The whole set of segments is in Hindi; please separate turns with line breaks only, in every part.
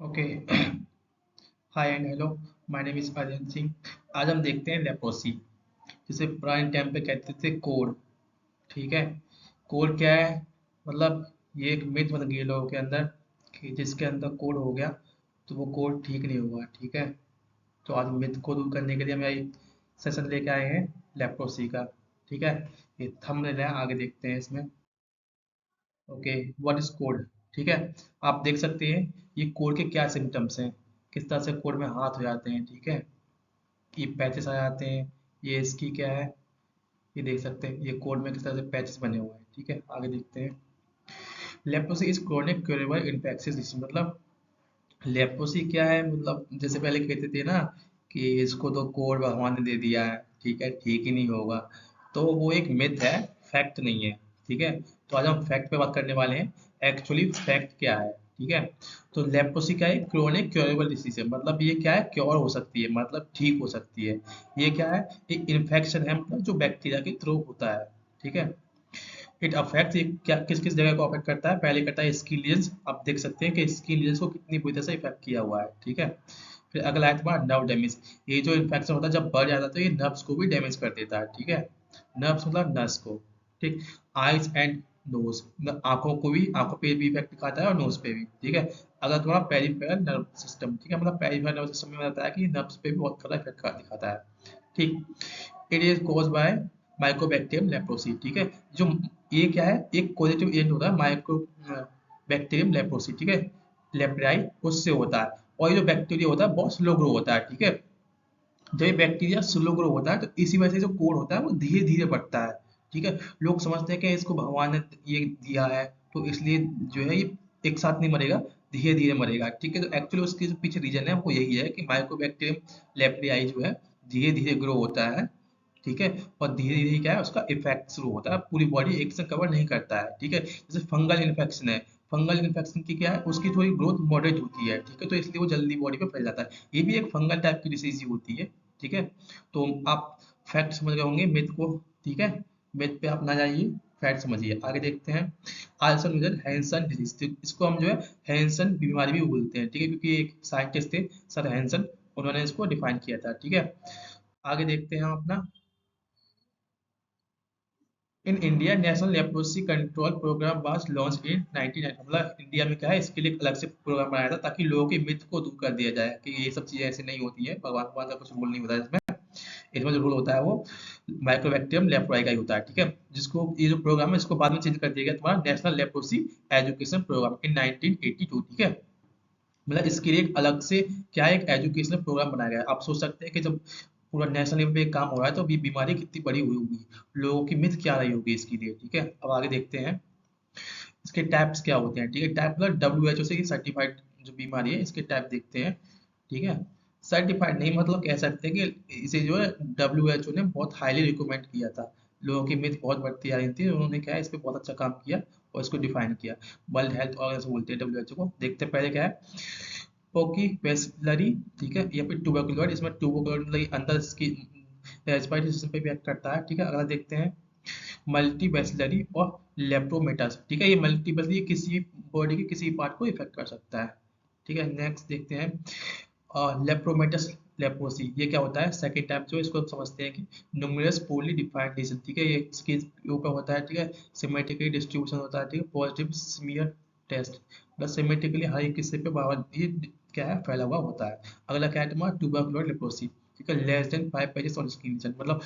Okay. Hi and hello. My name is Aryan Singh. आज हम देखते हैं लेप्रोसी, जिसे पुराने टाइम पे कहते थे कोढ़। ठीक है। कोढ़ क्या है? मतलब ये एक मिथ बन गई है लोगों के अंदर कि जिसके अंदर कोढ़ हो गया तो वो कोढ़ ठीक नहीं होगा। ठीक है। तो आज मिथ को दूर करने के लिए हम एक सेशन लेके आए हैं लेप्रोसी का। ठीक है। ये थंबनेल है, आगे देखते हैं इसमें। ओके। व्हाट इज कोढ़? ठीक है। आप देख सकते हैं ये कोढ़ के क्या सिम्टम्स हैं, किस तरह से कोढ़ में हाथ हो जाते हैं। ठीक है। ये पैचेस आ जाते हैं। ये इसकी क्या है, ये देख सकते हैं ये कोढ़ में किस तरह से पैचेस बने हुए हैं। ठीक है, आगे देखते हैं। Leprosy is chronic curable infectious disease. मतलब लेप्रोसी क्या है? मतलब जैसे पहले कहते थे ना कि इसको तो कोढ़ भगवान ने दे दिया है, ठीक है, ठीक ही नहीं होगा। तो वो एक मिथ है, फैक्ट नहीं है। ठीक है। तो आज हम फैक्ट पे बात करने वाले हैं। एक्चुअली फैक्ट क्या है? ठीक है। तो लेप्रोसी क्या है? क्रोनिक क्योरेबल डिसीज है। मतलब ये क्या है? क्योर हो सकती है, मतलब ठीक हो सकती है। ये क्या है? एक इन्फेक्शन है, मतलब जो बैक्टीरिया के थ्रू होता है। ठीक है। इट अफेक्ट, ये क्या किस किस जगह को अफेक्ट करता है? पहले करता है स्किन लीजन्स। आप देख सकते हैं कि स्किन लीजन्स को कितनी बुरी तरह से इफेक्ट किया हुआ है। ठीक है। फिर अगला है तुम्हारा नर्व डैमेज। ये जो इन्फेक्शन होता है जब बढ़ जाता है तो ये नर्व्स को भी डैमेज कर देता है। ठीक है। नर्व्स मतलब नस को। ठीक। आइज एंड नोज, मतलब आंखों को भी, आंखों पे भी इफेक्ट दिखाता है और नोज पे भी। ठीक है। अगर तुम्हारा पेरिफेरल नर्व सिस्टम, ठीक है, मतलब पेरिफेरल नर्व सिस्टम में बताया कि नर्व्स पे भी बहुत ज्यादा इफेक्ट दिखाता है। ठीक। It is caused by mycobacterium leprosy. ठीक है। जो ये क्या है? एक पॉजिटिव एजेंट होता है माइक्रो बैक्टीरियम लेप्रोसी। ठीक है। लेप्राई उससे होता है। और ये जो बैक्टीरिया होता है बहुत स्लो ग्रो होता है। ठीक है। जब ये बैक्टीरिया स्लो ग्रो होता है तो इसी वजह से जो कोड होता है वो धीरे धीरे बढ़ता है। ठीक है। लोग समझते हैं कि इसको भगवान ने ये दिया है तो इसलिए जो है ये एक साथ नहीं मरेगा, धीरे धीरे मरेगा। ठीक है। तो एक्चुअली उसके जो पीछे रीजन है वो यही है कि माइकोबैक्टीरियम लेप्रियाई जो है धीरे धीरे ग्रो होता है। ठीक है। और धीरे धीरे क्या है, उसका इफेक्ट शुरू होता है, पूरी बॉडी एक से कवर नहीं करता है। ठीक है। जैसे फंगल इन्फेक्शन है, फंगल इन्फेक्शन की क्या है, उसकी थोड़ी ग्रोथ मॉडरेट होती है। ठीक है। तो इसलिए वो जल्दी बॉडी पे फैल जाता है। ये भी एक फंगल टाइप की डिसीज ही होती है। ठीक है। तो आप फैक्ट समझ गए होंगे मिथ को। ठीक है। मिथ पे आप ना जाइए, फैक्ट समझिए। आगे देखते हैं। Also known Hansen disease. तो इसको हम जो है हैंसन बीमारी भी बोलते हैं। ठीक है, क्योंकि एक साइंटिस्ट थे सर हैंसन, उन्होंने इसको डिफाइन किया था। ठीक है। आगे देखते हैं हम अपना। In India National Leprosy Control Programme was launched in 1990। मतलब इंडिया में क्या है, इसके लिए एक अलग से प्रोग्राम बनाया था ताकि लोगों की मिथ को दूर कर दिया जाए कि ये सब चीजें ऐसे नहीं होती है, भगवान भगवान का कुछ रूल नहीं होता है इसमें। इसमें जो रूल होता है वो माइक्रोबैक्टीरियम लेप्रोई का ही होता है। ठीक है। जिसको ये जो प्रोग्राम है इसको बाद में चेंज कर दिया गया तुम्हारा नेशनल लेप्रोसी एजुकेशन प्रोग्राम इन 1982। ठीक है। मतलब इसके लिए एक अलग से क्या है, एक एजुकेशनल प्रोग्राम बनाया गया है। आप सोच सकते हैं कि जब पूरा नेशनल लेवल पे एक काम हो रहा है तो ये बीमारी कितनी बड़ी हुई होगी, लोगों की मिथ क्या रही होगी इसके लिए। ठीक है। अब आगे देखते हैं इसके टाइप्स क्या होते हैं। ठीक है। टाइप मतलब WHO से सर्टिफाइड जो बीमारी है इसके टाइप देखते हैं। ठीक है। सर्टिफाइड नहीं, मतलब कह सकते हैं कि इसे जो है WHO ने बहुत हाईली रिकमेंड किया था। लोगों की मिथ बहुत बढ़ती आ रही थी, उन्होंने क्या है इस पे बहुत अच्छा काम किया और इसको डिफाइन किया। वर्ल्ड हेल्थ ऑर्गेनाइजेशन बोलते हैं WHO को। देखते हैं पहले क्या है। पोकी वेस्लरी। ठीक है। या फिर ट्यूबरकुलोर, इसमें ट्यूबरकुलोर मतलब अंदर की रेस्पिरेटरी सिस्टम पे भी एक्ट करता है। ठीक है। अगला देखते हैं मल्टीवेस्लरी और लेप्रोमेटस। ठीक है। ये मल्टीवेस्लरी किसी बॉडी के किसी पार्ट को इफेक्ट कर सकता है। ठीक है। नेक्स्ट देखते हैं लेप्रोमेटस लेप्रोसी। ये क्या होता है? सेकेंड टाइप जो इसको हम समझते हैं कि न्यूमरस पोरली डिफाइंड लीजन। ठीक है। ये इसके ऊपर होता है। ठीक है। सिमेट्रिकली डिस्ट्रीब्यूशन होता है। ठीक है। पॉजिटिव स्मीयर टेस्ट, मतलब सिमेट्रिकली हर एक किस्से पे बाबा ये क्या है, फैला हुआ होता है। अगला क्या है तुम्हारा ट्यूबरकुलर लेप्रोसी। ठीक है। Less than 5 patches on skin, मतलब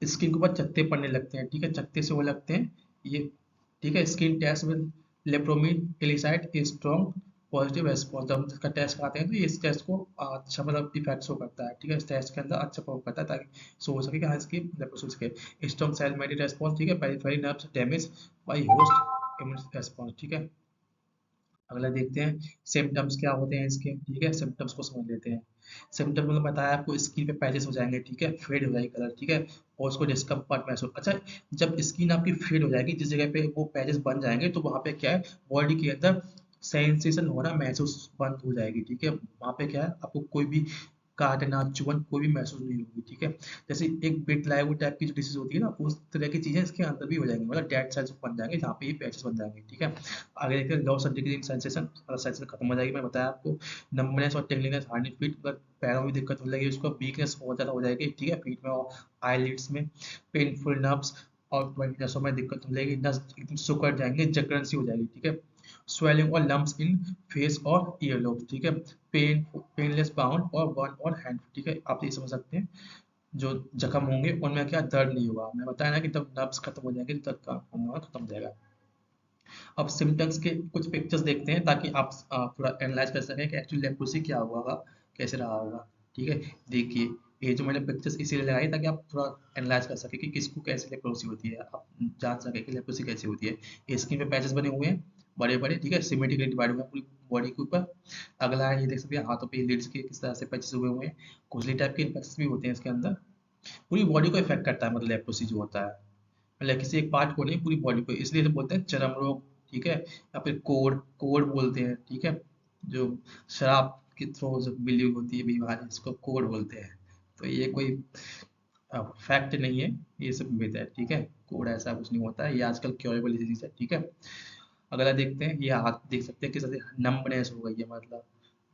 स्किन के ऊपर चकत्ते पड़ने लगते हैं। ठीक है। चकत्ते से वो लगते हैं ये। ठीक है। स्किन टेस्ट में लेप्रोमिन एलिसाइट स्ट्रॉन्ग पॉजिटिव रेस्पॉन्स, जब हम इसका टेस्ट कराते हैं तो ये इस टेस्ट को अच्छा मतलब इफेक्ट शो करता है। ठीक है। इस टेस्ट के अंदर अच्छा परफॉर्म करता है ताकि शो हो सके कि हाँ इसकी लेप्रोसिस के स्ट्रॉन्ग सेल मेडिट रेस्पॉन्स। ठीक है। Peripheral nerves damage bye host immune response. ठीक है। अगला देखते हैं सिम्टम्स क्या होते हैं इसके। ठीक है। सिम्टम्स को समझ लेते हैं। सिम्टम मतलब बताया आपको, स्किन पे पैचेस हो जाएंगे। ठीक है। फेड हो जाएगी कलर। ठीक है। और उसको डिस्कम्फर्ट महसूस, अच्छा, जब स्किन आपकी फेड हो जाएगी, जिस जगह पे वो पैचेस बन जाएंगे तो वहां पे क्या है, बॉडी के अंदर सेंसेशन होना महसूस बंद हो जाएगी। ठीक है। वहां पे क्या है, आपको कोई भी काटना, चुभन कोई भी महसूस नहीं होगी, ठीक है। जैसे एक विटलाइगो टाइप की जो डिसीज होती है ना, उस तरह की चीजें इसके अंदर भी हो जाएंगी, मतलब डेड सेल्स बन जाएंगे जहाँ पे ये पैचेस बन जाएंगे, ठीक है। आगे देखते हैं loss of decreasing sensation, sensation खत्म हो जाएगी, मैं बताया आपको। नंबनेस और टिंगलिंगनेस, हार्ड एंड फीट, मतलब पैरों में दिक्कत होने लगेगी उसको, वीकनेस बहुत ज़्यादा हो जाएगी, ठीक है, फीट में और आईलिड्स में, पेनफुल नर्व्स और नसों में दिक्कत हो जाएगी, नस एकदम सुकड़ जाएंगे, जकड़न सी हो जाएगी, ठीक है। स्वेलिंग और लम्प्स इन फेस और ईयरलोब, ठीक है। पेनलेस बाउंड और वन और हैंड, ठीक है। आप ये समझ सकते हैं जो जख्म होंगे उनमें क्या दर्द नहीं होगा, मैंने बताया ना कि तब नर्व्स खत्म हो जाएंगे, दर्द का होना खत्म हो जाएगा। अब सिम्टम्स के कुछ पिक्चर्स देखते हैं ताकि आप थोड़ा एनालाइज कर सकें कि एक्चुअली लेप्रोसी क्या हुआ होगा, कैसे रहा होगा, ठीक है। देखिए, ये जो मैंने पिक्चर्स इसीलिए लगाई ताकि आप थोड़ा एनालाइज कर सकें कि किसको कैसे लेप्रोसी होती है, आप जान सकें कि लेप्रोसी कैसी होती है। स्किन पे पैचेस बने हुए हैं बड़े बड़े, ठीक है, सिमेट्रिकली डिवाइड हुए हैं पूरी बॉडी के ऊपर। अगला है, ये देख सकते हैं हाथों पे लीड्स के किस तरह से पैचेस हुए हुए हैं, खुजली टाइप के इन्फेक्शन भी होते हैं इसके अंदर। पूरी बॉडी को इफेक्ट करता है, मतलब लेप्रोसी जो होता है, मतलब किसी एक पार्ट को नहीं, पूरी बॉडी को, इसलिए तो बोलते हैं चर्म रोग, ठीक है, या फिर कोढ़, कोढ़ बोलते हैं, ठीक है। जो शराब के थ्रू जो बिलीव होती है बीमारी, इसको कोढ़ बोलते हैं। तो ये कोई फैक्ट नहीं है, ये सब मिथ है, ठीक है। कोढ़ ऐसा कुछ नहीं होता है, ये आजकल क्योरेबल डिजीज है, ठीक है। अगला देखते हैं, ये हाथ देख सकते हैं किस तरह से नंबनेस हो गई है, मतलब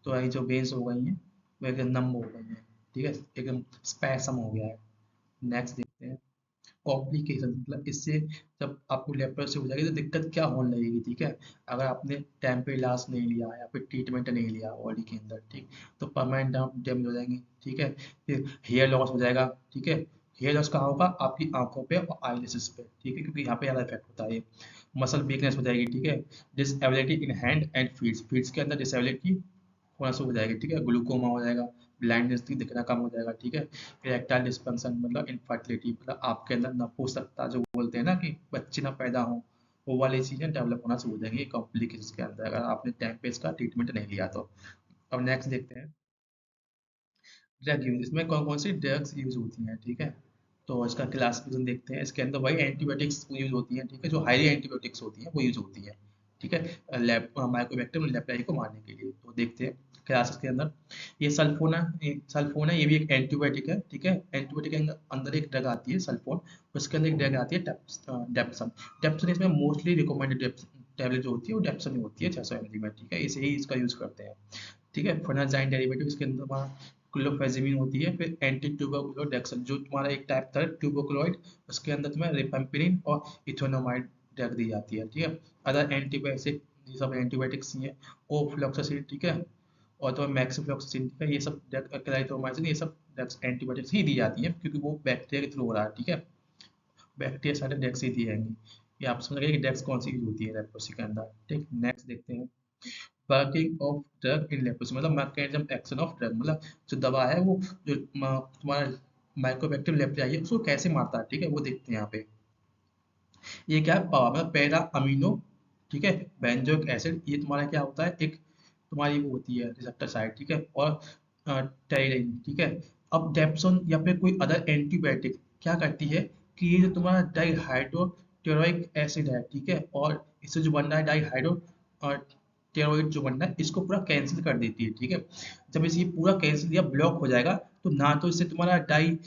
तो ये जो वेन्स हो गई हैं वो एकदम नम हो गई हैं, ठीक है, एकदम स्पैसम हो गया है। नेक्स्ट देखते हैं कॉम्प्लिकेशन, मतलब इससे जब आपको लेप्रोसी हो जाएगी तो दिक्कत क्या होने लगेगी, ठीक है। अगर आपने टाइम पे इलाज नहीं लिया या फिर ट्रीटमेंट नहीं लिया बॉडी के अंदर, ठीक, तो परमानेंट डैमेज हो जाएंगे, ठीक है। फिर हेयर लॉस हो जाएगा, ठीक है। हेयर लॉस कहाँ होगा, आपकी आंखों पे और आईलिड्स पे, ठीक है, क्योंकि यहाँ पे ज़्यादा इफेक्ट होता है। मसल वीकनेस हो जाएगी, ठीक है। Disability in hand and feets, feets के अंदर डिसेबिलिटी थोड़ा सा हो जाएगी, ठीक है। ग्लूकोमा हो जाएगा, ब्लाइंडनेस दिखना कम हो जाएगा, ठीक है। इरेक्टाइल डिस्फंक्शन, मतलब इनफर्टिलिटी, मतलब आपके अंदर नपुंसकता जो बोलते हैं ना कि बच्चे ना पैदा हो, वो वाली चीज़ें डेवलप होना शुरू हो जाएंगी कॉम्प्लिकेशंस के अंदर, अगर आपने टाइम पे इसका ट्रीटमेंट नहीं लिया तो। अब नेक्स्ट देखते हैं ड्रग यूज, इसमें कौन कौन सी ड्रग्स यूज होती हैं, ठीक है। तो इसका क्लासिफिकेशन देखते हैं, इसके अंदर वही एंटीबायोटिक्स यूज होती हैं, ठीक है, जो हाईली एंटीबायोटिक्स होती हैं वो यूज होती हैं, ठीक है, लैब माइकोबैक्टीरियम लेप्राई को मारने के लिए। तो देखते हैं क्लासेस के अंदर, ये सल्फोना, सल्फोन है, ये भी एक एंटीबायोटिक है, ठीक है। एंटीबायोटिक के अंदर एक ड्रग आती है सल्फोन, उसके अंदर एक ड्रग आती है डेप्सन। डेप्सन इसमें मोस्टली रिकमेंडेड टैबलेट जो होती है वो डेप्सन ही होती है 600 mg में, ठीक है, इसे ही इसका यूज करते हैं, ठीक है। फेनाजाइन डेरिवेटिव इसके अंदर हमारा क्लोफेजिमिन होती है, फिर एंटी ट्यूबरकुलोडेक्सन जो तुम्हारा एक टाइप था ट्यूबरकुलोइड, उसके अंदर तुम्हें रिपेम्पिनिन और इथोनोमाइड ड्रग दी जाती है, ठीक है। अदर एंटीबायोटिक, ये सब एंटीबायोटिक्स ही है, ओफ्लॉक्सासिन, ठीक है, और तो मैक्सिफ्लॉक्सासिन, ठीक है, ये सब क्लाइटोमाइसिन, ये सब ड्रग्स एंटीबायोटिक्स ही दी जाती हैं क्योंकि वो बैक्टीरिया के थ्रू हो रहा है, ठीक है। बैक्टीरिया सारे ड्रग्स ही दी जाएंगी। ये आप समझ गए कि ड्रग्स कौन सी यूज होती है लेप्रोसी के अंदर, ठीक। नेक्स्ट देखते हैं working of drug in leprosy, मतलब मैकेनिज्म एक्शन ऑफ ड्रग, मतलब जो दवा है वो जो तुम्हारा माइकोबैक्टीरियम लेप्राई है उसको कैसे मारता है, ठीक है, वो देखते हैं यहाँ पे। ये क्या है, पावर मतलब पैरा अमीनो, ठीक है, बेंजोइक एसिड, ये तुम्हारा क्या होता है, एक तुम्हारी वो होती है रिसेप्टर साइट, ठीक है, और टेरिडीन, ठीक है। अब डेप्सोन या फिर कोई अदर एंटीबायोटिक क्या करती है कि ये जो तुम्हारा डाइहाइड्रोटेरोइक एसिड है, ठीक है, और इससे जो बन रहा है डाइहाइड्रो टेरोइड जो बनना है इसको पूरा कैंसिल कर देती है, ठीक है। जब इसे ये पूरा कैंसिल या ब्लॉक हो जाएगा तो ना तो इससे तुम्हारा डाई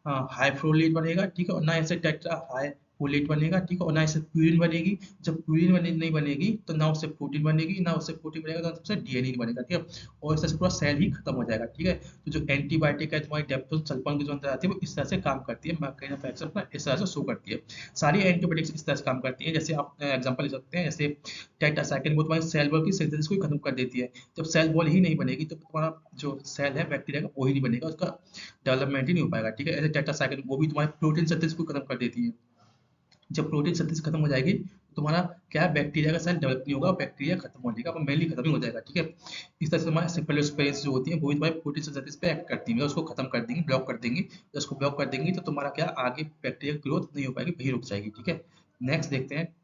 हाइफ्रोलेट बनेगा, ठीक है, और ना इससे टेट्रा हाइफोलेट बनेगा, ठीक है, और ना इससे प्यूरिन बनेगी। जब प्यूरिन नहीं बनेगी तो ना उससे प्रोटीन बनेगी, ना उससे प्रोटीन बनेगा तो उससे डीएनए नहीं बनेगा, ठीक है, और इससे पूरा सेल ही खत्म हो जाएगा, ठीक है। तो जो एंटीबायोटिक है तुम्हारी डेप्टोन सल्फोन की जो अंदर आती है वो इस तरह से काम करती है, मैकेनिज्म ऑफ एक्शन अपना इस तरह से शो करती है। सारी एंटीबायोटिक्स इस तरह से काम करती है, जैसे आप एग्जांपल ले सकते हैं, जैसे टेट्रासाइक्लिन वो तुम्हारे सेल वॉल की सिंथेसिस को ही खत्म कर देती है। जब सेल वॉल ही नहीं बनेगी तो तुम्हारा जो सेल है बैक्टीरिया का वो ही नहीं बनेगा, उसका डेवलपमेंट ही नहीं हो पाएगा, ठीक है। ऐसे टेट्रासाइक्लिन वो भी तुम्हारे प्रोटीन सिंथेसिस को खत्म कर देती है। जब प्रोटीन सिंथेसिस खत्म हो जाएगी तो तुम्हारा क्या है, बैक्टीरिया का सेल डेवलप नहीं होगा, बैक्टीरिया खत्म हो जाएगा, मेनली खत्म ही हो जाएगा, ठीक है। इस तरह से तुम्हारे सेफलोस्पाइरेंस जो होती है वो भी तुम्हारे प्रोटीन सिंथेसिस पे एक्ट करती है, मतलब उसको खत्म कर देंगी, ब्लॉक कर देंगी। जब उसको ब्लॉक कर देंगी तो तुम्हारा क्या आगे बैक्टीरिया ग्रोथ नहीं हो पाएगी, वही रुक जाएगी, ठीक है। नेक्स्ट देखते हैं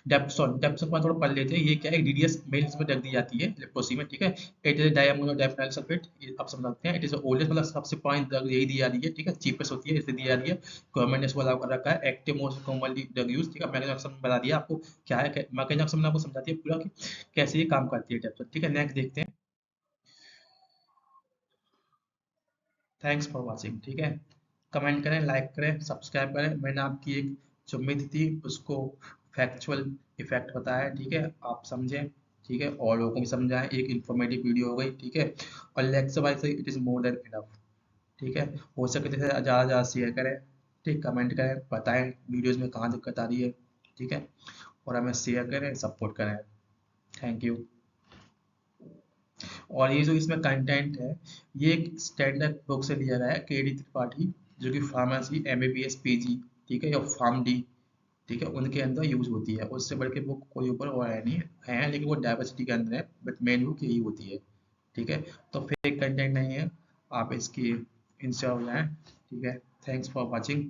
डेप्सोन, डेप्सोन को थोड़ा पढ़ लेते हैं, ये क्या है, डीडीएस मेल इसमें रख दी जाती है लेप्रोसी में, ठीक है। इट इज डायमोनो डाइफेनाइल सल्फेट, ये आप समझ सकते हैं, इट इज ओल्डेस्ट, मतलब सबसे पुरानी ड्रग यही दी जा रही है, ठीक है, चीपेस्ट होती है इसलिए दी जा रही है। गवर्नमेंट ने इसको अलाउ कर रखा है, active most commonly drug use, ठीक है। मैकेनिज्म बता दिया आपको क्या है, मैकेनिज्म ने आपको समझा दिया पूरा कि कैसे ये काम करती है डेप्सोन, ठीक है। नेक्स्ट देखते हैं थैंक्स फॉर वॉचिंग। ठीक है, कमेंट करें, लाइक करें, सब्सक्राइब करें। मैंने आपकी एक जो मिथ थी उसको फैक्चुअल इफेक्ट बताया। ठीक है, आप समझें। ठीक है, और लोगों को भी समझाएं। एक इन्फॉर्मेटिव वीडियो हो गई। ठीक है, और lecture wise it is more than enough. ठीक है, हो सके तो ज़्यादा ज़्यादा शेयर करें। ठीक, कमेंट करें, बताएं वीडियोज़ में कहाँ दिक्कत आ रही है। ठीक है, और हमें शेयर करें, सपोर्ट करें। Thank you. और ये जो इसमें कंटेंट है, ये एक स्टैंडर्ड बुक से लिया गया है, के डी त्रिपाठी, जो कि फार्मेसी एमबीबीएस पीजी, ठीक है, या फार्म डी, ठीक है, उनके अंदर यूज होती है। उससे बढ़ के बुक कोई ऊपर और है नहीं है, लेकिन वो डाइवर्सिटी के अंदर है, बट मेन बुक यही होती है। ठीक है, तो फेक कंटेंट नहीं है, आप इसकी इंश्योर हो जाएं। ठीक है, थैंक्स फॉर वॉचिंग।